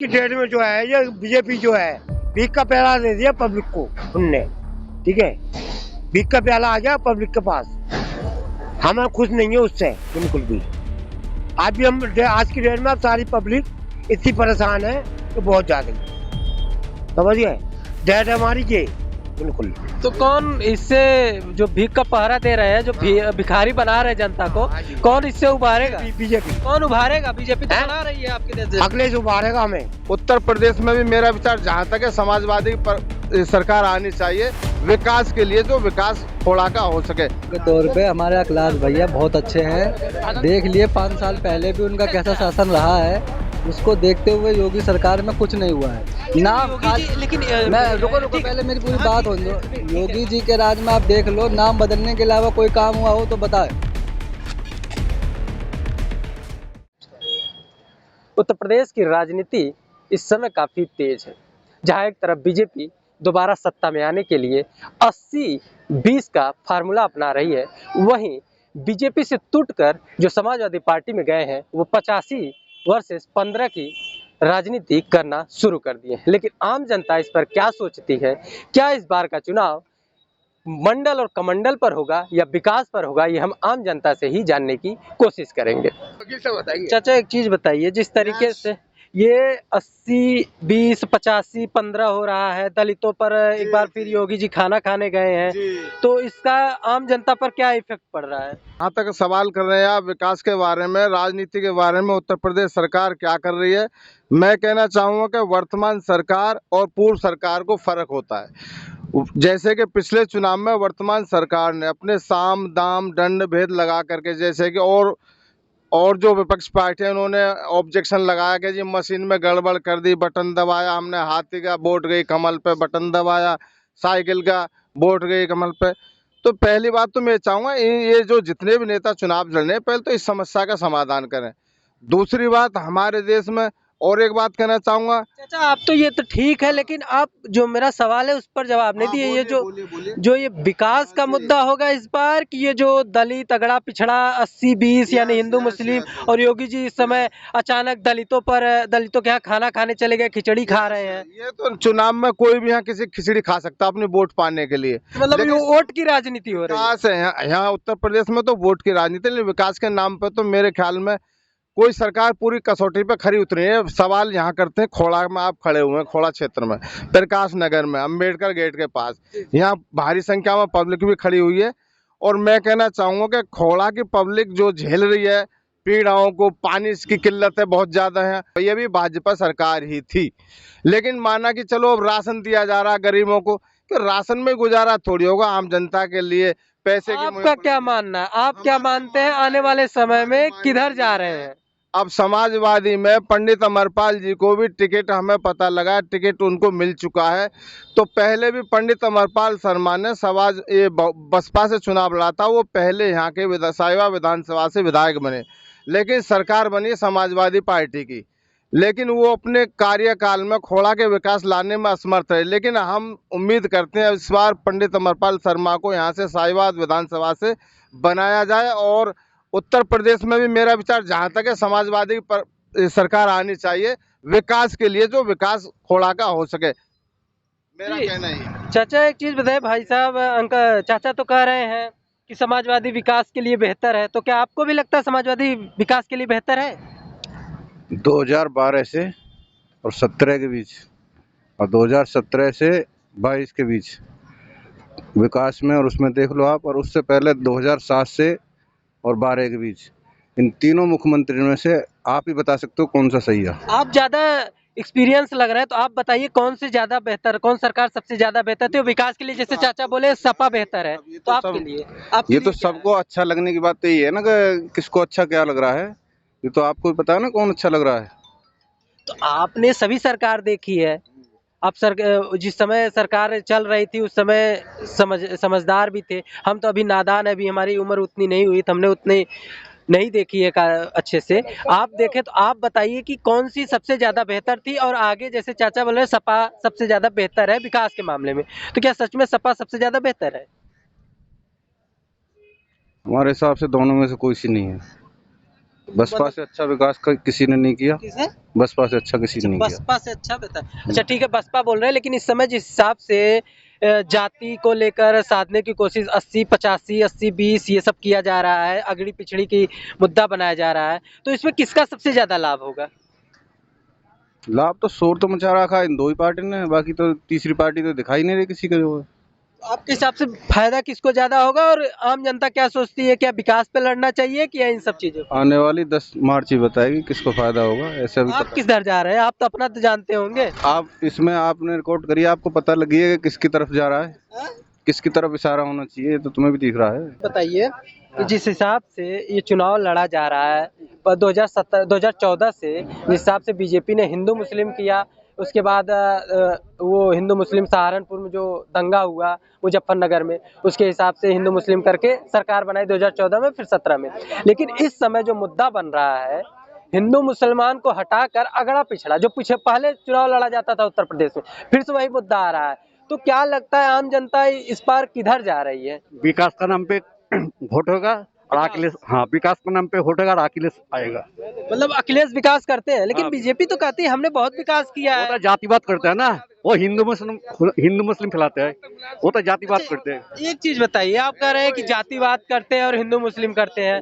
की डेट में जो है ये बीजेपी जो है भीख का प्याला दे दिया पब्लिक को उनने। ठीक है, भीख का प्याला आ गया पब्लिक के पास। हम खुश नहीं है उससे बिल्कुल भी। आज भी हम आज की डेट में अब सारी पब्लिक इतनी परेशान है कि बहुत ज्यादा, समझिए डेट हमारी ये बिल्कुल। तो कौन इससे जो भीख का पहरा दे रहे हैं, जो भिखारी बना रहे हैं जनता को, कौन इससे उभारेगा? बीजेपी। कौन उभारेगा? बीजेपी तो बना रही है आपके देश। अगले से उभारेगा हमें। उत्तर प्रदेश में भी मेरा विचार जहाँ तक है, समाजवादी पर सरकार आनी चाहिए विकास के लिए, जो विकास थोड़ा का हो सके। के तौर पे हमारे अखिलेश भैया बहुत अच्छे हैं। देख लिए 5 साल पहले भी उनका कैसा शासन रहा है, उसको देखते हुए योगी सरकार में कुछ नहीं हुआ है नाम। लेकिन मैं रुको पहले मेरी पूरी बात हो दो। योगी जी के राज में आप देख लो, नाम बदलने के अलावा कोई काम हुआ हो तो बताए। उत्तर प्रदेश की राजनीति इस समय काफी तेज है, जहां एक तरफ बीजेपी दोबारा सत्ता में आने के लिए 80-20 का फार्मूला अपना रही है, वहीं बीजेपी से टूटकर जो समाजवादी पार्टी में गए हैं वो 85 वर्सेस 15 की राजनीति करना शुरू कर दिए। लेकिन आम जनता इस पर क्या सोचती है? क्या इस बार का चुनाव मंडल और कमंडल पर होगा या विकास पर होगा? ये हम आम जनता से ही जानने की कोशिश करेंगे। चाचा एक चीज बताइए, जिस तरीके से ये 80-20 85-15 हो रहा है, दलितों पर एक बार फिर योगी जी खाना खाने गए हैं, तो इसका आम जनता पर क्या इफेक्ट पड़ रहा है? यहाँ तक सवाल कर रहे हैं आप विकास के बारे में, राजनीति के बारे में, उत्तर प्रदेश सरकार क्या कर रही है। मैं कहना चाहूँगा कि वर्तमान सरकार और पूर्व सरकार को फर्क होता है। जैसे कि पिछले चुनाव में वर्तमान सरकार ने अपने साम दाम दंड भेद लगा करके, जैसे कि और जो विपक्ष पार्टियां उन्होंने ऑब्जेक्शन लगाया कि जी मशीन में गड़बड़ कर दी, बटन दबाया हमने, हाथी का वोट गई कमल पे, बटन दबाया साइकिल का वोट गई कमल पे। तो पहली बात तो मैं चाहूँगा ये जो जितने भी नेता चुनाव लड़ रहे हैं, पहले तो इस समस्या का समाधान करें। दूसरी बात, हमारे देश में और एक बात कहना चाहूँगा। चाचा आप तो ये तो ठीक है, लेकिन आप जो मेरा सवाल है उस पर जवाब नहीं दिए। ये जो ये विकास का मुद्दा होगा इस बार, कि ये जो दलित अगड़ा पिछड़ा 80-20 यानी हिंदू मुस्लिम, और योगी जी इस समय अचानक दलितों के यहाँ खाना खाने चले गए, खिचड़ी खा रहे हैं। ये तो चुनाव में कोई भी यहाँ किसी खिचड़ी खा सकता है अपने वोट पाने के लिए, मतलब ये वोट की राजनीति हो रही है। यहाँ उत्तर प्रदेश में तो वोट की राजनीति, लेकिन विकास के नाम पर तो मेरे ख्याल में कोई सरकार पूरी कसौटी पे खरी उतरी है। सवाल यहाँ करते हैं, खोड़ा में आप खड़े हुए हैं, खोड़ा क्षेत्र में, प्रकाश नगर में, अंबेडकर गेट के पास, यहाँ भारी संख्या में पब्लिक भी खड़ी हुई है। और मैं कहना चाहूँगा कि खोड़ा की पब्लिक जो झेल रही है पीड़ाओं को, पानी की किल्लत है बहुत ज़्यादा है। ये भी भाजपा सरकार ही थी, लेकिन माना कि चलो अब राशन दिया जा रहा है गरीबों को, कि राशन में गुजारा थोड़ी होगा आम जनता के लिए। पैसे की आपका क्या मानना है? आप क्या मानते हैं आने वाले समय में किधर जा रहे हैं? अब समाजवादी में पंडित अमरपाल जी को भी टिकट, हमें पता लगा टिकट उनको मिल चुका है। तो पहले भी पंडित अमरपाल शर्मा ने ये बसपा से चुनाव लड़ा था, वो पहले यहाँ के साहिवा विधानसभा से विधायक बने, लेकिन सरकार बनी समाजवादी पार्टी की, लेकिन वो अपने कार्यकाल में खोड़ा के विकास लाने में असमर्थ है। लेकिन हम उम्मीद करते हैं इस बार पंडित अमरपाल शर्मा को यहाँ से साहिवाल विधानसभा से बनाया जाए, और उत्तर प्रदेश में भी मेरा विचार जहाँ तक है, समाजवादी पर सरकार आनी चाहिए विकास के लिए, जो विकास खोड़ा का हो सके, मेरा कहना है। चाचा एक चीज बताए, भाई साहब अंकल चाचा तो कह रहे हैं कि समाजवादी विकास के लिए बेहतर है, तो क्या आपको भी लगता है समाजवादी विकास के लिए बेहतर है? 2012 से और 17 के बीच, और 2017 से 22 के बीच विकास में, और उसमें देख लो आप, और उससे पहले 2007 से और 12 के बीच, इन तीनों मुख्यमंत्रियों में से आप ही बता सकते हो कौन सा सही है। आप ज्यादा एक्सपीरियंस लग रहा है, तो आप बताइए कौन से ज्यादा बेहतर, कौन सरकार सबसे ज्यादा बेहतर थी विकास के लिए? जैसे चाचा बोले सपा बेहतर है, तो आपके लिए ये तो सबको अच्छा लगने की बात तो ये है ना कि किसको अच्छा क्या लग रहा है, ये तो आपको पता है ना कौन अच्छा लग रहा है। तो आपने सभी सरकार देखी है, अब जिस समय सरकार चल रही थी उस समय समझदार भी थे, हम तो अभी नादान है, अभी हमारी उम्र उतनी नहीं हुई, तो हमने उतनी नहीं देखी है अच्छे से। आप देखें तो आप बताइए कि कौन सी सबसे ज्यादा बेहतर थी, और आगे जैसे चाचा बोल रहे सपा सबसे ज्यादा बेहतर है विकास के मामले में, तो क्या सच में सपा सबसे ज्यादा बेहतर है? हमारे हिसाब से दोनों में से कोई सी नहीं है। बसपा से अच्छा विकास किसी ने नहीं किया। किसे? बसपा से अच्छा किसी ने नहीं किया। बसपा से अच्छा बेहतर। अच्छा ठीक है, बसपा बोल रहे हैं, लेकिन इस समय जिस हिसाब से जाति को लेकर साधने की कोशिश 80-85, 80-20 ये सब किया जा रहा है, अगड़ी पिछड़ी की मुद्दा बनाया जा रहा है, तो इसमें किसका सबसे ज्यादा लाभ होगा? लाभ तो शोर तो मचा रखा है इन दो ही पार्टी ने, बाकी तो तीसरी पार्टी तो दिखाई नहीं रही किसी का जो है। आपके हिसाब से फायदा किसको ज्यादा होगा, और आम जनता क्या सोचती है, क्या विकास पे लड़ना चाहिए कि या इन सब चीजों पे? आने वाली 10 मार्च ही बताएगी किसको फायदा होगा। ऐसे अभी आप किस दर जा रहे हैं? आप तो अपना तो जानते होंगे। आप इसमें आपने रिकॉर्ड करिए, आपको पता लगी है कि किसकी तरफ जा रहा है, हाँ? किसकी तरफ इशारा होना चाहिए, ये तो तुम्हें भी दिख रहा है। बताइए कि जिस हिसाब से ये चुनाव लड़ा जा रहा है, पर 2014 से जिस हिसाब से बीजेपी ने हिंदू मुस्लिम किया, उसके बाद वो हिंदू मुस्लिम सहारनपुर में जो दंगा हुआ मुजफ्फरनगर में, उसके हिसाब से हिंदू मुस्लिम करके सरकार बनाई 2014 में, फिर 17 में। लेकिन इस समय जो मुद्दा बन रहा है, हिंदू मुसलमान को हटाकर अगड़ा पिछड़ा, जो पीछे पहले चुनाव लड़ा जाता था उत्तर प्रदेश में, फिर से वही मुद्दा आ रहा है। तो क्या लगता है आम जनता इस बार किधर जा रही है? विकास का नाम पे वोट होगा और अखिलेश, हाँ विकास के नाम पे वोट होगा और अखिलेश आएगा। मतलब अखिलेश विकास करते हैं, लेकिन हाँ। बीजेपी तो कहती है हमने बहुत विकास किया वो है। तो जातिवाद करते हैं ना, वो हिंदू मुस्लिम फैलाते हैं, वो तो जातिवाद करते हैं। एक चीज बताइए, आप कह रहे हैं कि जातिवाद करते हैं और हिंदू मुस्लिम करते हैं,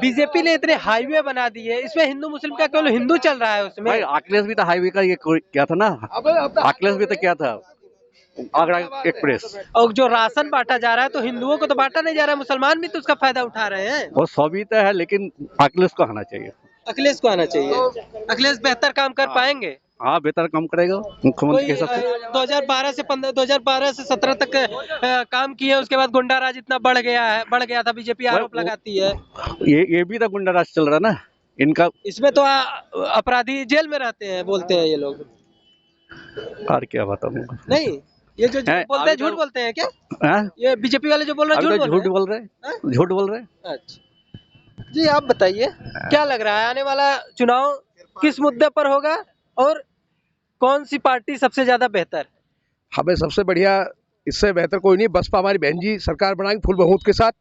बीजेपी ने इतने हाईवे बना दिए, इसमें हिंदू मुस्लिम का केवल हिंदू चल रहा है उसमें। भाई अखिलेश भी तो हाईवे का ये क्या था ना, अखिलेश भी तो क्या था, आगरा एक्सप्रेस। और जो राशन बांटा जा रहा है, तो हिंदुओं को तो बांटा नहीं जा रहा है, मुसलमान भी तो उसका फायदा उठा रहे हैं। वो सभी तो है, लेकिन अखिलेश को आना चाहिए। अखिलेश को आना चाहिए। अखिलेश बेहतर काम कर पाएंगे। हाँ बेहतर काम करेगा मुख्यमंत्री के हिसाब से। 2012 से 17 तक काम किए, उसके बाद गुंडा राज इतना बढ़ गया था, बीजेपी आरोप लगाती है। ये भी तो गुंडा राज चल रहा ना इनका। इसमें तो अपराधी जेल में रहते हैं, बोलते हैं ये लोग। और क्या बताऊँ, नहीं, ये जो बोलते हैं झूठ बोलते हैं क्या? ये बीजेपी वाले जो बोल रहे हैं झूठ बोल रहे हैं, झूठ बोल रहे हैं। अच्छा जी, आप बताइए क्या लग रहा है आने वाला चुनाव किस मुद्दे पर होगा, और कौन सी पार्टी सबसे ज्यादा बेहतर? हमें सबसे बढ़िया, इससे बेहतर कोई नहीं, बसपा हमारी बहन जी सरकार बनाएंगे फुल बहुमत के साथ।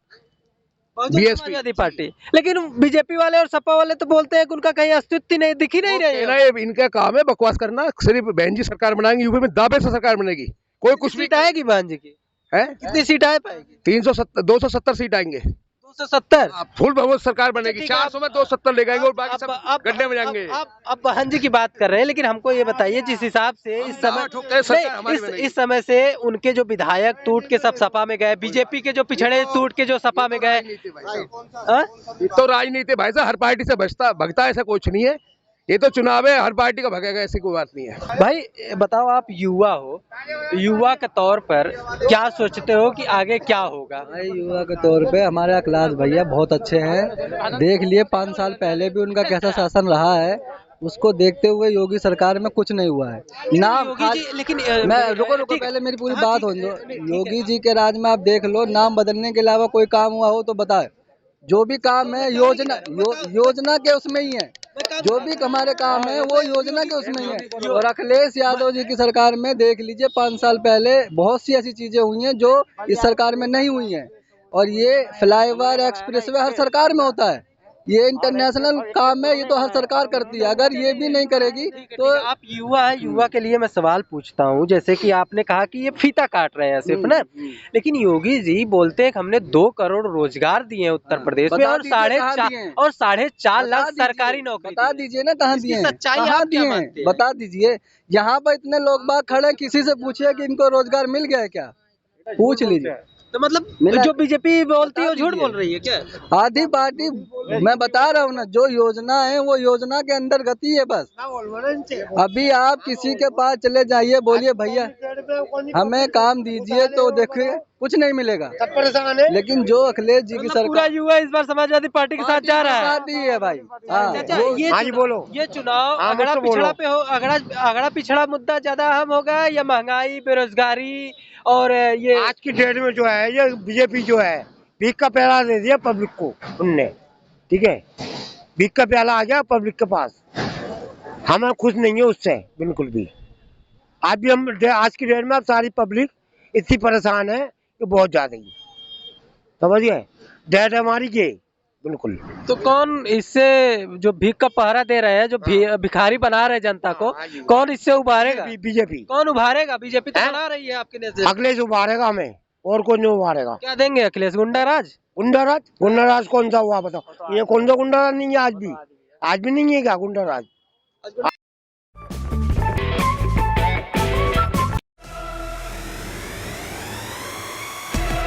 समाजवादी पार्टी, लेकिन बीजेपी वाले और सपा वाले तो बोलते हैं कि उनका कहीं अस्तित्व नहीं दिख ही नहीं रही है। इनका काम है बकवास करना, सिर्फ बहन जी सरकार बनाएंगे, यूपी में दावे से सरकार बनेगी। कोई कुछ भी सीट आएगी बहन जी की है, कितनी सीट आ पाएगी? 270 सीट आएंगे, 270 फुल बहुमत सरकार बनेगी। 400 में 270 ले जाएंगे और बाकी सब गड्ढे में जाएंगे। अब बहन जी की बात कर रहे हैं, लेकिन हमको ये बताइए जिस हिसाब से इस समय से उनके जो विधायक टूट के सब सपा में गए, बीजेपी के जो पिछड़े टूट के जो सपा में गए, तो राजनीति भाई साहब हर पार्टी से भगता ऐसा कुछ नहीं है, ये तो चुनाव है, हर पार्टी का भगेगा, ऐसी कोई बात नहीं है। भाई बताओ, आप युवा हो, युवा के तौर पर क्या सोचते हो कि आगे क्या होगा? भाई युवा के तौर पे हमारे अखिलेश भैया बहुत अच्छे हैं। देख लिए 5 साल पहले भी उनका कैसा शासन रहा है, उसको देखते हुए योगी सरकार में कुछ नहीं हुआ है। नाम लेकिन मैं रुको पहले मेरी पूरी बात हो जाए। योगी जी के राज में आप देख लो, नाम बदलने के अलावा कोई काम हुआ हो तो बताए। जो भी काम है योजना के उसमें ही है, जो भी हमारे काम है वो योजना के उसमें ही है। और अखिलेश यादव जी की सरकार में देख लीजिए 5 साल पहले बहुत सी ऐसी चीजें हुई हैं जो इस सरकार में नहीं हुई हैं। और ये फ्लाईओवर एक्सप्रेसवे हर सरकार में होता है, ये इंटरनेशनल काम है, ये तो हर सरकार करती है। अगर ये भी नहीं करेगी तो आप युवा है, युवा के लिए मैं सवाल पूछता हूँ, जैसे कि आपने कहा कि ये फीता काट रहे हैं सिर्फ ना, लेकिन योगी जी बोलते हैं कि हमने 2 करोड़ रोजगार दिए हैं उत्तर प्रदेश में, और 4.5 लाख सरकारी नौकरी। बता दीजिए ना कहाँ दिए, कहाँ दिए, बता दीजिए। यहाँ पर इतने लोग बाग खड़े, किसी से पूछिए कि इनको रोजगार मिल गया है क्या, पूछ लीजिए। तो मतलब जो बीजेपी बोलती है वो झूठ बोल रही है क्या? आधी पार्टी, मैं बता रहा हूँ ना, जो योजना है वो योजना के अंदर गति है बस। अभी आप किसी के पास चले जाइए, बोलिए भैया हमें काम दीजिए, तो देखिए कुछ नहीं मिलेगा। लेकिन जो अखिलेश जी की सरकार, पूरा युवा इस बार समाजवादी पार्टी के साथ जा रहा है भाई। ये चुनाव अगड़ा पिछड़ा मुद्दा ज्यादा अहम होगा, या महंगाई, बेरोजगारी, और ये आज की डेट में जो है, ये बीजेपी जो है भीख का प्याला दे दिया पब्लिक को उनने, ठीक है, भीख का प्याला आ गया पब्लिक के पास। हमें खुश नहीं है उससे बिल्कुल भी। आज की डेट में अब सारी पब्लिक इतनी परेशान है कि बहुत ज्यादा ही, समझिए। डेट हमारी ये बिल्कुल। तो कौन इससे जो भीख का पहरा दे रहे हैं, जो भिखारी बना रहे हैं जनता को, कौन इससे उभारेगा? बीजेपी। कौन उभारेगा? बीजेपी तो हैं? बना रही है आपके नेता। अखिलेश उभारेगा हमें, और कौन नहीं उभारेगा। क्या देंगे अखिलेश? गुंडाराज? गुंडाराज कौन सा हुआ बताओ? ये कौन सा गुंडाराज नहीं है आज भी नहीं है क्या गुंडाराज?